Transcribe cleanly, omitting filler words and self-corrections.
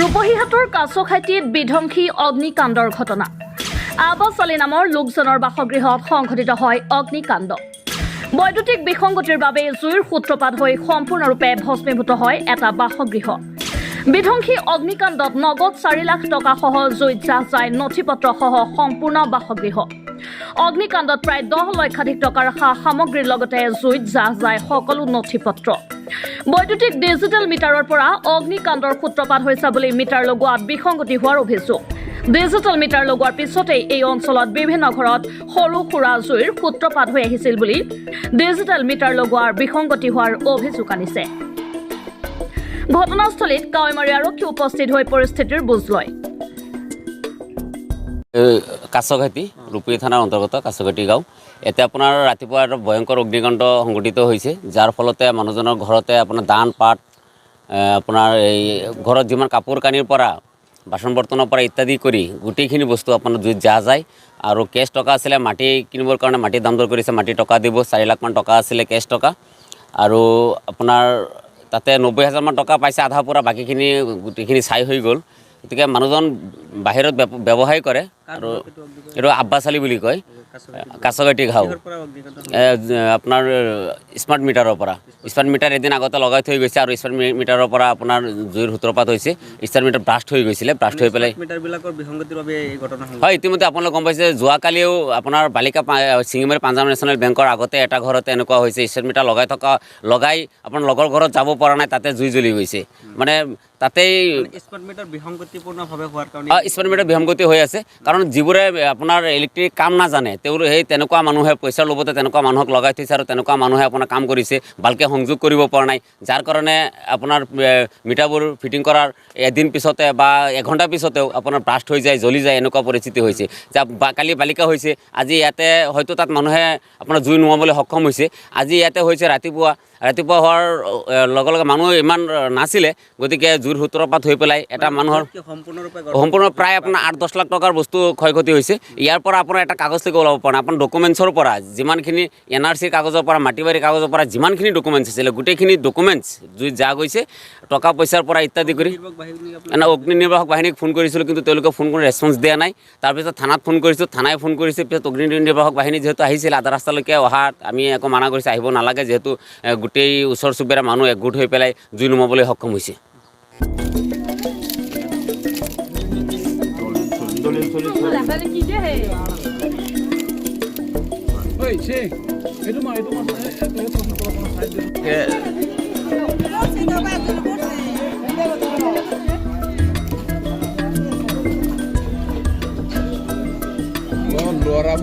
দুপহিহাটৰ কাছখাইটিত বিধ্বংসী অগ্নিকাণ্ডৰ ঘটনা। আব্বাছ আলী নামৰ লোকজনৰ বাসগৃহত সংঘটিত হয় অগ্নিকাণ্ড। বৈদ্যুতিক বিসংগতিৰ বাবে জুইৰ সূত্ৰপাত হৈ সম্পূৰ্ণৰূপে ভস্মীভূত হয় এটা বাসগৃহ। বিধ্বংসী অগ্নিকাণ্ডত নগদ 4 লাখ টকা সহ জুইত জাহ যায় নথিপত্ৰ সহ সম্পূৰ্ণ বাসগৃহ। অগ্নিকাণ্ডত প্ৰায় 10 লক্ষাধিক টকাৰ সামগ্ৰীৰ লগতে জুইত জাহ যায় সকলো নথিপত্ৰ। বৈদ্যুতিক ডিজিটেল মিটাৰৰ পৰা অগ্নিকাণ্ডৰ সূত্ৰপাত হৈছে বুলি মিটাৰ লগোৱাত বিসংগতি হোৱাৰ অভিযোগ। ডিজিটেল মিটাৰ লগোৱাৰ পিছতেই এই অঞ্চলত বিভিন্ন ঘৰত সৰু সুৰা জুইৰ সূত্ৰপাত হৈ আহিছিল বুলি ডিজিটেল মিটাৰ লগোৱাৰ বিসংগতি হোৱাৰ অভিযোগ আনিছে। ঘটনাস্থলীত কাৱৈমাৰী আৰক্ষী উপস্থিত হৈ পৰিস্থিতিৰ বুজ লয়। কাছখাইটি ৰূপী থানাৰ অন্তৰ্গত কাছখাইটি গাঁও। এতিয়া আপোনাৰ ৰাতিপুৱা এটা ভয়ংকৰ অগ্নিকাণ্ড সংঘটিত হৈছে, যাৰ ফলতে মানুহজনৰ ঘৰতে আপোনাৰ ধান পাত আপোনাৰ এই ঘৰত যিমান কাপোৰ কানিৰ পৰা বাচন বৰ্তনৰ পৰা ইত্যাদি কৰি গোটেইখিনি বস্তু আপোনাৰ জুইত জাহ যায়। আৰু কেছ টকা আছিলে, মাটি কিনিবৰ কাৰণে মাটিৰ দাম দৰ কৰিছে, মাটি টকা দিব 4 লাখমান টকা আছিলে কেছ টকা। আৰু আপোনাৰ তাতে 90,000 মান টকা পাইছে আধা পৰা, বাকীখিনি গোটেইখিনি ছাই হৈ গ'ল। গতিকে মানুহজন বাহিৰত ব্যৱসায় কৰে আৰু এইটো আব্বাছ আলী বুলি কয়, কাছখাইটি গাঁও। আপোনাৰ স্মাৰ্ট মিটাৰৰ পৰা স্মাৰ্ট মিটাৰ এদিন আগতে লগাই থৈ গৈছে আৰু স্মাৰ্ট মিটাৰৰ পৰা আপোনাৰ জুইৰ সূত্ৰপাত হৈছে। স্মাৰ্ট মিটাৰ ব্ৰাষ্ট হৈ গৈছিলে, ব্ৰাষ্ট হৈ পেলাই হয়। ইতিমধ্যে আপোনালোকে গম পাইছে, যোৱাকালিও আপোনাৰ বালিকা শিঙিমাৰী পাঞ্জাৱ নেশ্যনেল বেংকৰ আগতে এটা ঘৰতে এনেকুৱা হৈছে, স্মাৰ্ট মিটাৰ লগাই আপোনাৰ লগৰ ঘৰত যাব পৰা নাই, তাতে জুই জ্বলি গৈছে। মানে তাতেই স্মাৰ্ট মিটাৰ বিসংগতি হৈ আছে। কাৰণ যিবোৰে আপোনাৰ ইলেক্ট্ৰিক কাম নাজানে, তেওঁলোকে সেই তেনেকুৱা মানুহে পইচাৰ লগতে তেনেকুৱা মানুহক লগাই থৈছে আৰু তেনেকুৱা মানুহে আপোনাৰ কাম কৰিছে, ভালকৈ সংযোগ কৰিব পৰা নাই, যাৰ কাৰণে আপোনাৰ মিটাৰবোৰ ফিটিং কৰাৰ এদিন পিছতে বা এঘণ্টা পিছতেও আপোনাৰ ব্ৰাষ্ট হৈ যায়, জ্বলি যায়, এনেকুৱা পৰিস্থিতি হৈছে। কালি বালিকা হৈছে, আজি ইয়াতে হয়তো তাত মানুহে আপোনাৰ জুই নুমাবলৈ সক্ষম হৈছে। আজি ইয়াতে হৈছে ৰাতিপুৱা হোৱাৰ লগে লগে মানুহ ইমান নাছিলে, গতিকে জুইৰ সূত্ৰপাত হৈ পেলাই এটা মানুহৰ সম্পূৰ্ণ প্ৰায় আপোনাৰ 8-10 লাখ টকাৰ বস্তু ক্ষয়ক্ষতি হৈছে। ইয়াৰ পৰা আপোনাৰ এটা কাগজ থেকে ওলাব পৰা নাই। আপোনাৰ ডকুমেণ্টছৰ পৰা যিমানখিনি NRCৰ কাগজৰ পৰা, মাটি বাৰী কাগজৰ পৰা যিমানখিনি ডকুমেণ্টছ আছিলে, গোটেইখিনি ডকুমেণ্টছ জুইত জাহ গৈছে। টকা পইচাৰ পৰা ইত্যাদি কৰি অগ্নি নিৰ্বাপক বাহিনীক ফোন কৰিছিলোঁ, কিন্তু তেওঁলোকে ফোন কৰি ৰেছপঞ্চ দিয়া নাই। তাৰপিছত থানাত ফোন কৰিছোঁ, থানাই ফোন কৰিছে। পিছত অগ্নি নিৰ্বাপক বাহিনী যিহেতু আহিছিল, আধা ৰাস্তালৈকে অহাত আমি একো মানা কৰিছোঁ, আহিব নালাগে, যিহেতু গোটেই ওচৰ চুবুৰীয়া মানুহ একগোট হৈ পেলাই জুই নুমাবলৈ সক্ষম হৈছে। ল'ৰা